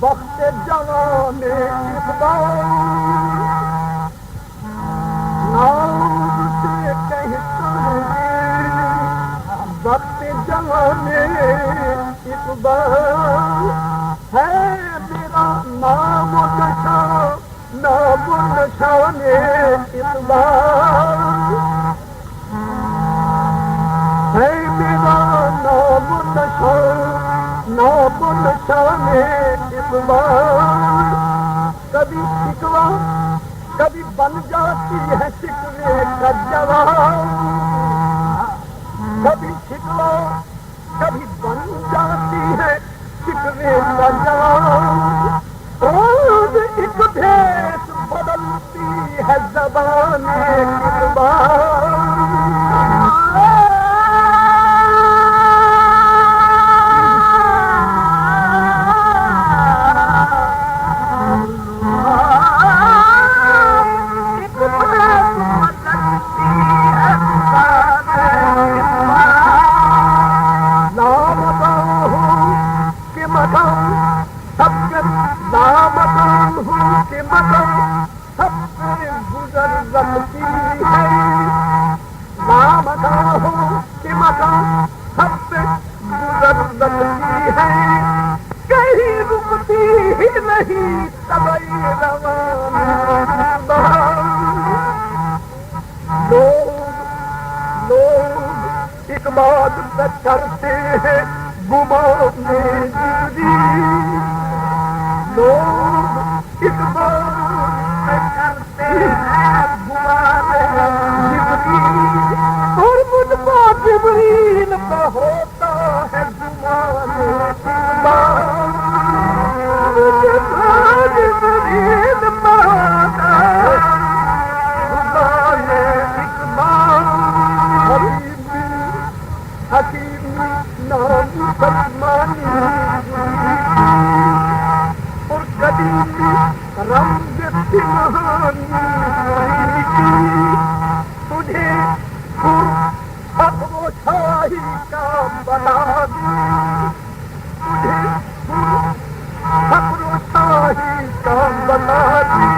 वक्त जवाने इकबाल नाम से कहता वक्त जवाने इकबाल है मेरा नाम निशाने इकबाल है मेरा नाम निशाने इकबाल। कभी शिकवा कभी बन जाती है शिकवे का जवाब, कभी शिकवा कभी बन जाती है शिकवे का जवाब। रोज एक भेष बदलती है ज़बाने इकबाल। कहीं रुकती ही नहीं सबई रवाना। लोग इकबाल करते हैं गुमाने जिंदगी, लोग इकबाल करते हैं गुमाने जिंदगी। और मुझ पर जिब्रील का होता है गुमाने इकबाल। मुझ पर जिब्रील का होता है गुमाने इकबाल। हकीमी नाम सलमानी और कदीमी रंग तिमानी तुझे हक वो शाही का बना दूं, तुझे हक वो शाही का बना दूं।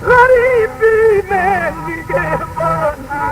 गरीबी में निगहबानी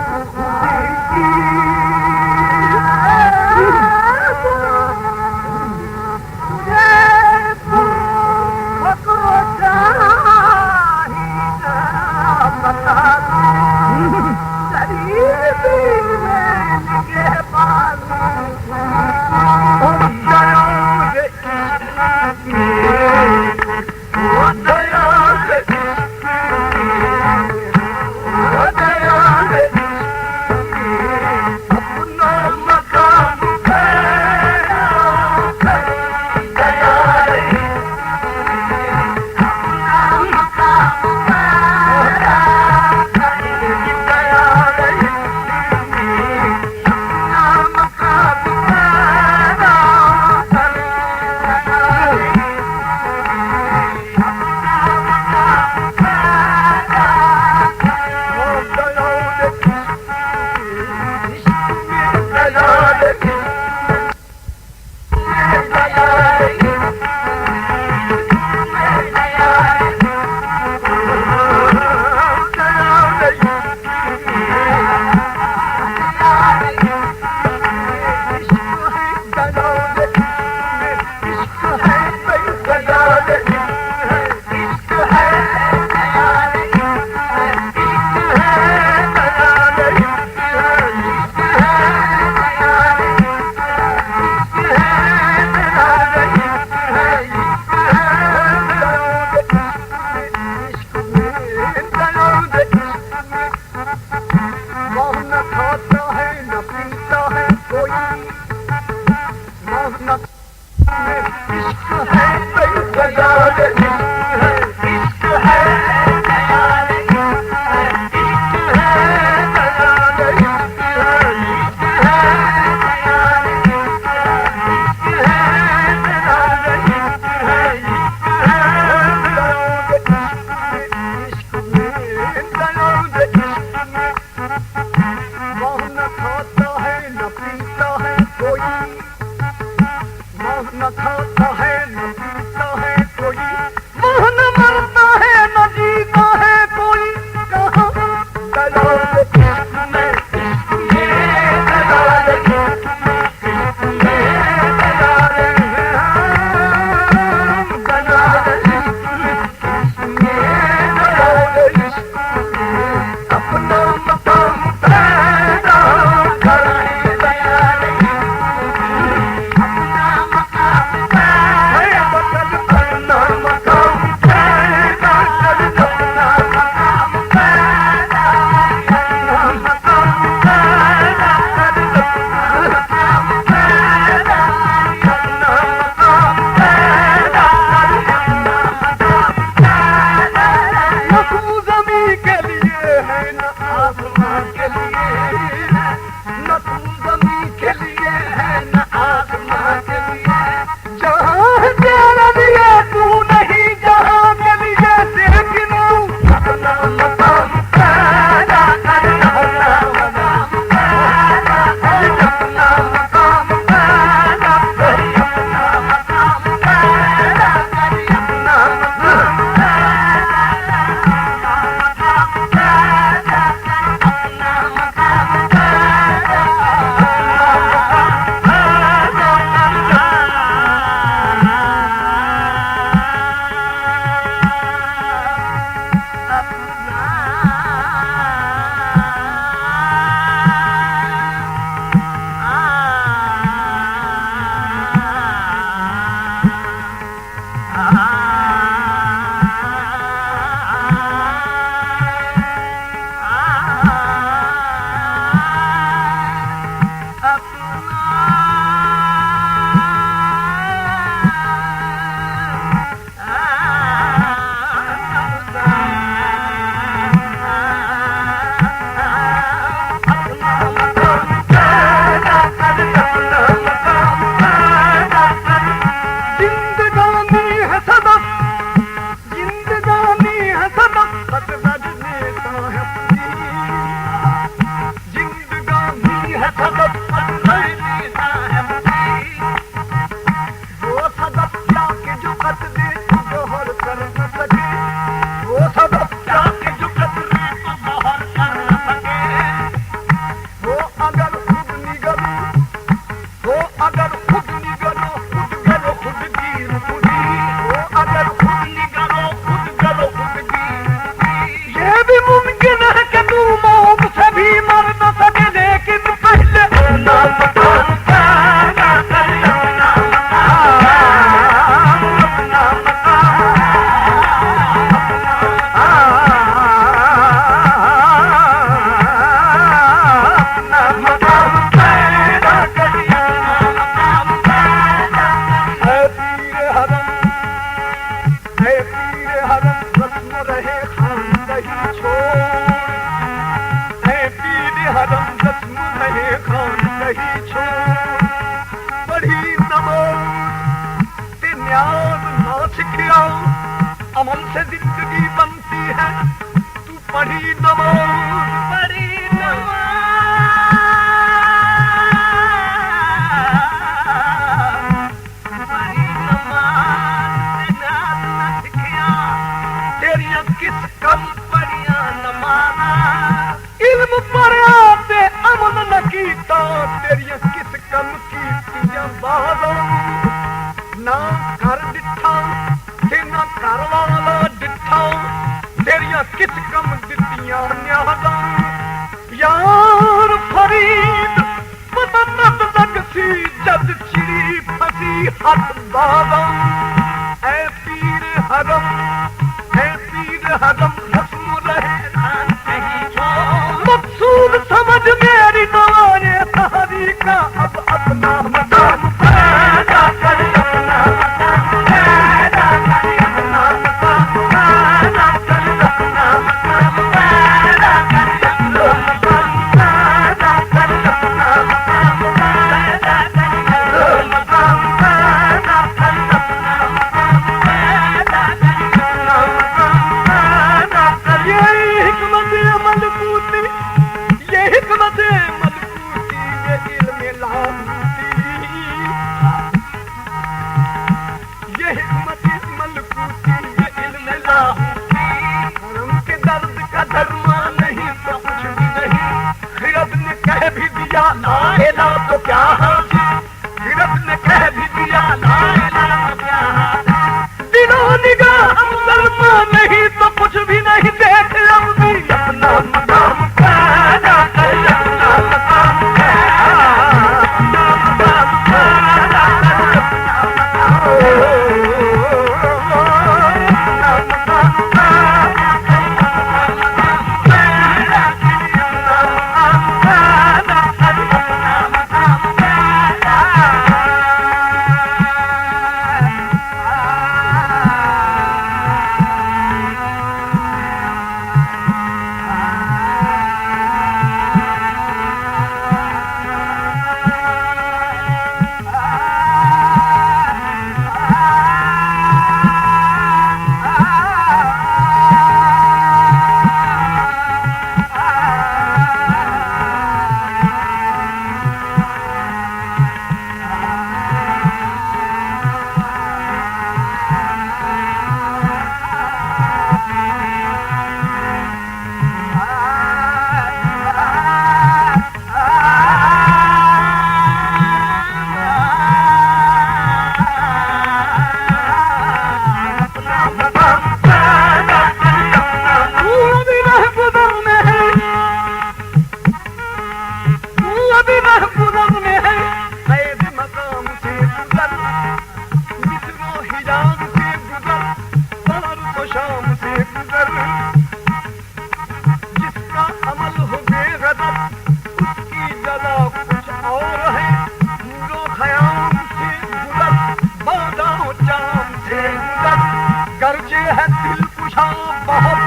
गर्जे है दिल कुशा बहुत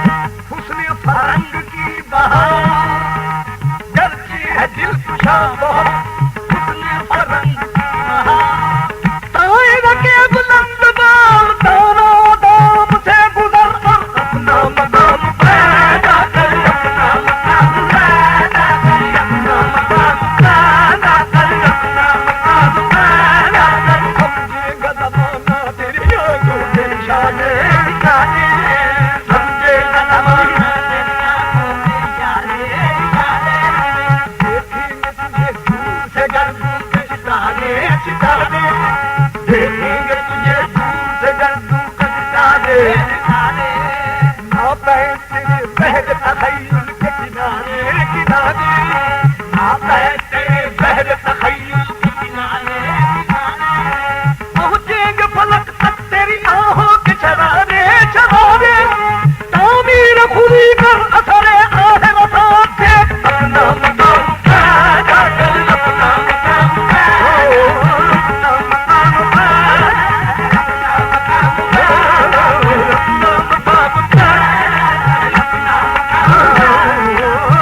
हुस्न फरंग की बहार, गर्जे है दिल कुशा बहुत हुस्न फरंग की बहार, ताईर के बुलंद बाल दाना दाम से गुजर कर अपना मकाम पैदा कर, अपना मकाम पैदा कर, अपना मकाम पैदा कर, अपना मकाम पैदा कर, समझेगा ज़माना तेरी आंखों के इशारे इशारे, समझेगा ज़माना तेरी आंखों के इशारे इशारे, देखेंगे तुझे दूर से गर्दों के सितारे सितारे, देखेंगे तुझे दूर से गर्दों के सितारे सितारे, ना बैठ तेरे बहर तखय्युल के किनारे किनारे, ना बैठ तेरे बहर तखय्युल के किनारे किनारे, पहुंचेंगे फलक तक तेरी आहों के शरारे शरारे, तामीर खुदी कर असरे आहे वफात से अपना मकाम पैदा कर, अपना मकाम पैदा कर, अपना मकाम पैदा कर, अपना मकाम पैदा कर, अपना मकाम पैदा कर,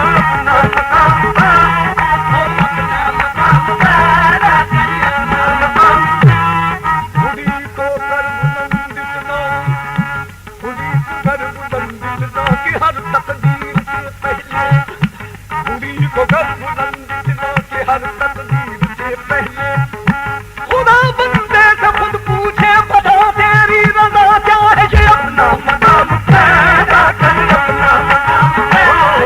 अपना मकाम पैदा कर, अपना मकाम पैदा कर, अपना मकाम खुदी को कर बुलंदित ना, खुदी को कर बुलंदित ना कि हर तकदीर से पहले, खुदी को कर बुलंदित ना कि हर तकदीर से पहले, खुदा बंदे से खुद पूछे बता तेरी रज़ा क्या है, ये अपना मकाम पैदा कर, अपना मकाम पैदा कर,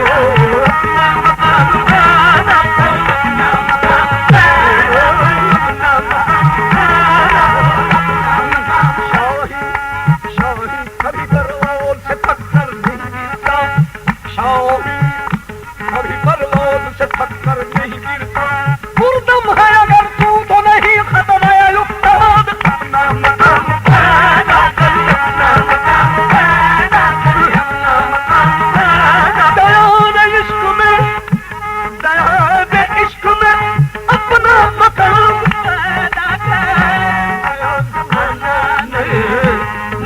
अपना मकाम पैदा कर, अपना मकाम पैदा कर, अपना मकाम पैदा कर, अपना मकाम शाही शाही कभी परवान से पत्थर नहीं गिरता, शाही कभी परवान से पत्थर नहीं गिरता, मुर्दम है अगर तू तो नहीं खत्म है लुफ्ताद, अपना मकाम पैदा कर, अपना मकाम पैदा कर, अपना मकाम पैदा कर, दयान इश्क में दयान इश्क में अपना मकाम पैदा कर, नया जमाना नहीं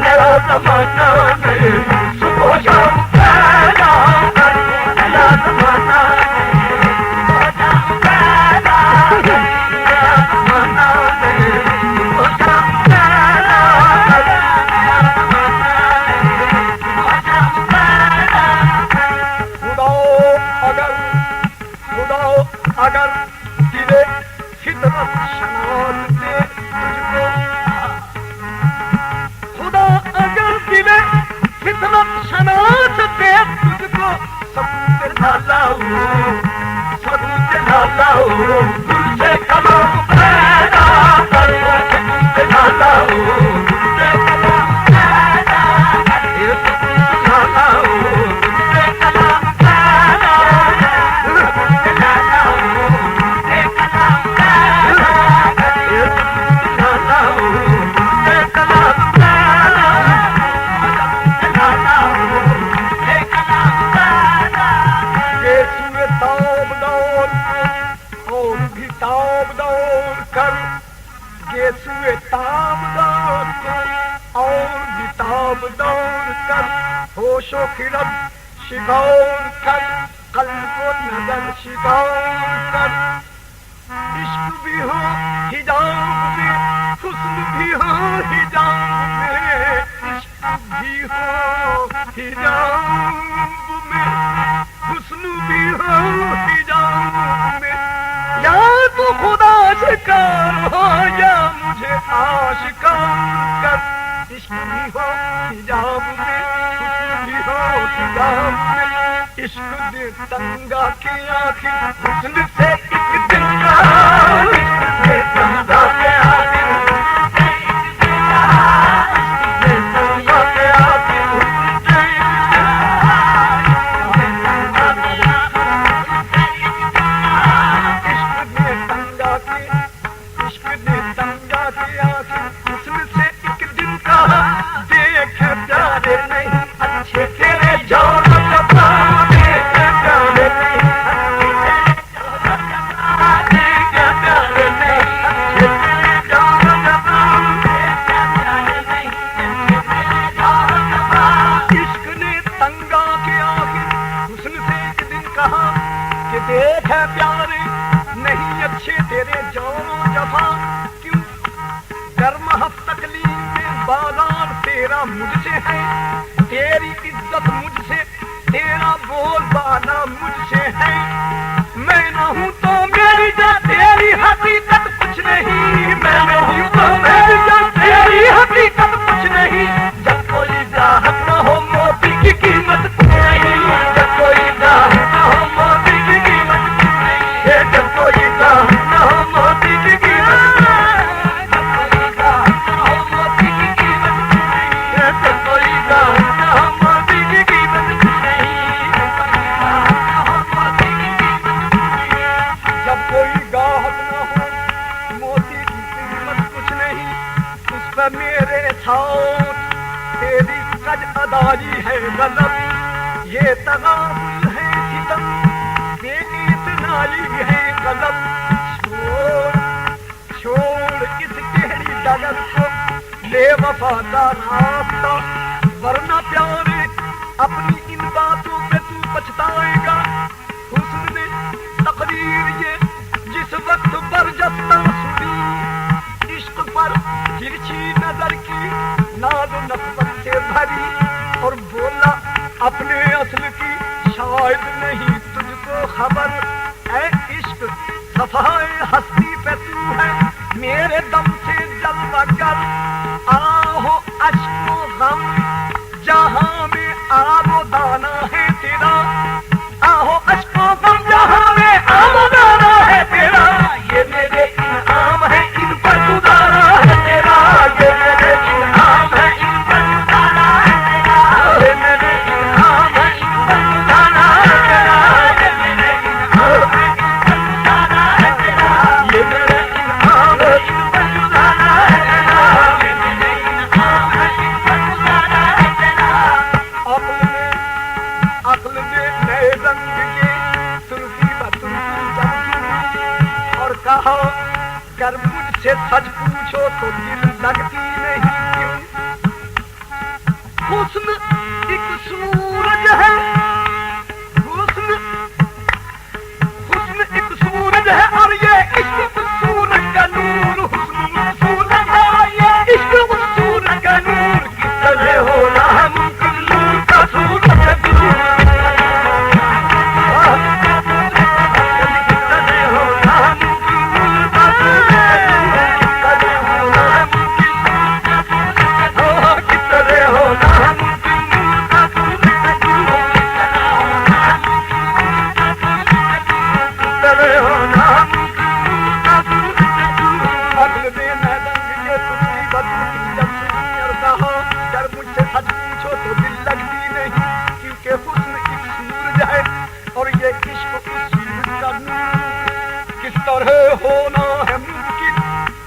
नया जमाना नहीं, सुबह शाम पैदा कर, नया जमाना नहीं सुबह शाम पैदा कर, नया जमाना नहीं सुबह शाम पैदा कर, नया जमाना नहीं सुबह शाम पैदा कर, खुदा अगर तेरे फितरत शनात दे तुझको, खुदा अगर दिले फितरत शनात दे तुझको, सबूत ना लाऊं सबूत ना लाऊं तुझसे कलाम पैदा कर, सबूत ना लाऊं तुझसे कलाम पैदा कर, सबूत ना लाऊं तुझसे कलाम पैदा कर, सबूत ना लाऊं तुझसे कलाम पैदा कर, सबूत ना लाऊं तुझसे कलाम पैदा कर, सबूत ना लाऊं तुझसे कलाम पैदा कर, ये सुए ताब दौर और भी ताब दौर कर, ये सुए ताब दौर कर और भी ताब दौर कर, होशो खिरद शिगौर कर, कल्ब को नजर शिगौर कर, इश्क भी हो हिजाब में हुस्न भी हो हिजाब में, इश्क भी हो हिजाब में हुस्न भी हो हिजाब में, या तो खुदा शिकार हो या मुझे आशिकार कर, इश्क भी हो हिजाब में हुस्न भी हो हिजाब में, इश्क दे तंगा की आखिर हुस्न से एक दिन का, इश्क दे तंगा के आखिर हुस्न से एक दिन का, इश्क दे तंगा के आखिर हुस्न से एक दिन का, इश्क दे तंगा के इश्क दे तंगा के आखिर हुस्न से एक दिन का, देख प्यारे नहीं अच्छे तेरे जोर कपड़ा, देख प्यारे नहीं अच्छे तेरे जोर कपड़ा, देख देख है प्यारे नहीं अच्छे तेरे जोरों जफा, क्यों गर्म तकलीफ बाजार तेरा मुझसे है, तेरी इज्जत मुझसे, तेरा बोलबाला मुझसे है। मैं न हूं तो मेरी जान तेरी हकीकत कुछ नहीं, मैं न हूं तो मेरी जान तेरी हकीकत कुछ नहीं। जब कोई ग्राहक न हो मोती की कीमत कुछ नहीं, जब कोई ग्राहक न हो मोती की कीमत कुछ नहीं, जब कोई ग्राहक न हो मोती की कीमत, जब कोई ग्राहक न हो मोती की कीमत कुछ नहीं, जब कोई ग्राहक न हो मोती की कीमत कुछ नहीं, जब कोई ग्राहक न हो मोती की कीमत कुछ नहीं, उस पर मेरे छाओ तेरी कज अदारी है गलत, ये तगाबुल है सितम, ये इतनाई है गलत। छोड़ इस गहरी डगर को, ले वफा का रास्ता, वरना प्यारे अपनी इन बातों पे तू पछताएगा। हुस्न ने तकदीर ये जिस वक्त बरजस्ता सुनी, इश्क पर तिरछी नजर की नाज़ नफ़रत से भरी, और बोला अपने असल की शायद नहीं तुझको खबर। ऐ इश्क सफाए हस्ती पे तू है मेरे दम से जलवा कर, आहो अश्को गम जहां में आबो दाना है तेरा, आहो अश्को गम जहां में आबो दाना है तेरा। ये मेरे इनाम है इन पर गुजारा है तेरा, ये मेरे इनाम है इन पर गुजारा है तेरा, ये मेरे इनाम है इन पर गुजारा है तेरा, ये मेरे इनाम है इन पर गुजारा है तेरा, ये मेरे इनाम है इन पर गुजारा है तेरा, ये मेरे इनाम है इन पर गुजारा है तेरा। अक्ल ने नए रंग के सुल्फी बसुल्फी जब और कहा कर मुझसे सच पूछो तो दिल लगती नहीं क्यों। हुस्न एक सूरज है, हुस्न एक सूरज है और ये इश्क उस सूरज का नूर, हुस्न उस सूरज है और ये इश्क उस सूरज का नूर। किस तरह होना मुमकिन नूर का सूरज है दूर, होना है मुमकिन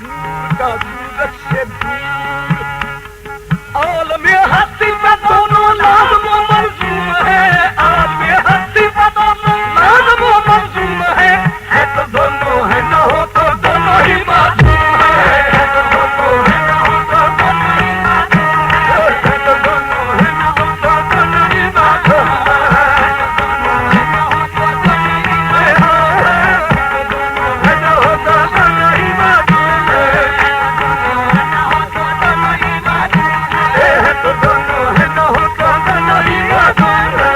नूर का सूरज से दूर। आलम हस्ती पे दोनों लाज़िम व मलज़ूम है, आलम हस्ती पे दोनों लाज़िम व मलज़ूम है तो दोनों है न हो तो दोनों ही मासूम है, है तो दोनों है न हो तो दोनों ही मासूम है, है तो दोनों है न हो तो दोनों ही मासूम है, है तो दोनों है न हो तो दोनों ही मासूम है।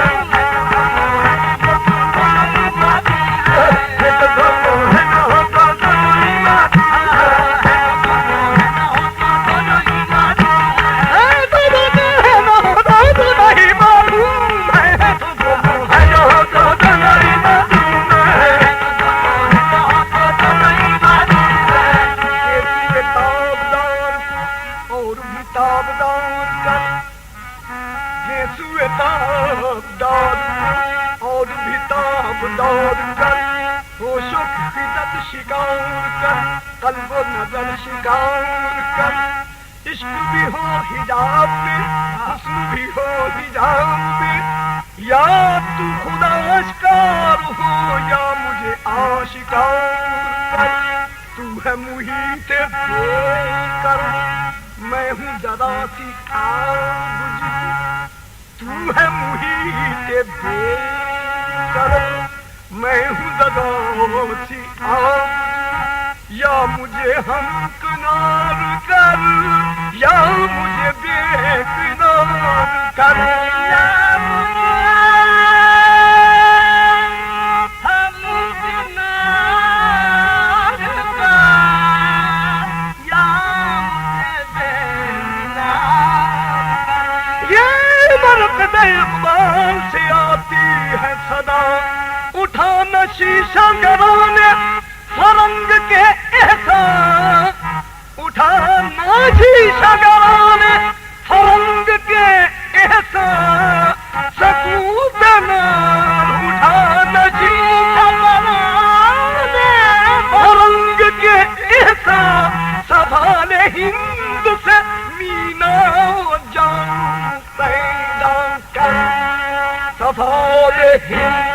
कल्बो नजर शिकार कर, इश्क भी हो हिजाब में, हुस्न भी हो हिजाब में, या तू खुदा आशिकार हो या मुझे आशिकार कर। तू है मुहीत बेकर, मैं हूँ जरा सी आग, तू है मुहीत बेकर, मैं हूँ परोसी या मुझे हमकिनार कर या मुझे बेकिनार कर या मुझे हमकिनार कर या मुझे बेकिनार। ये बरक़्त इक़बाल से आती है सदा, उठाना शीशा गराने फरंग के एहसान, उठाना शीशा गराने फरंग के एहसान, सकूत नार उठाना शीशा गराने फरंग के एहसान, सवाले हिंद से मीना जान पैदा कर, सवाले हिंद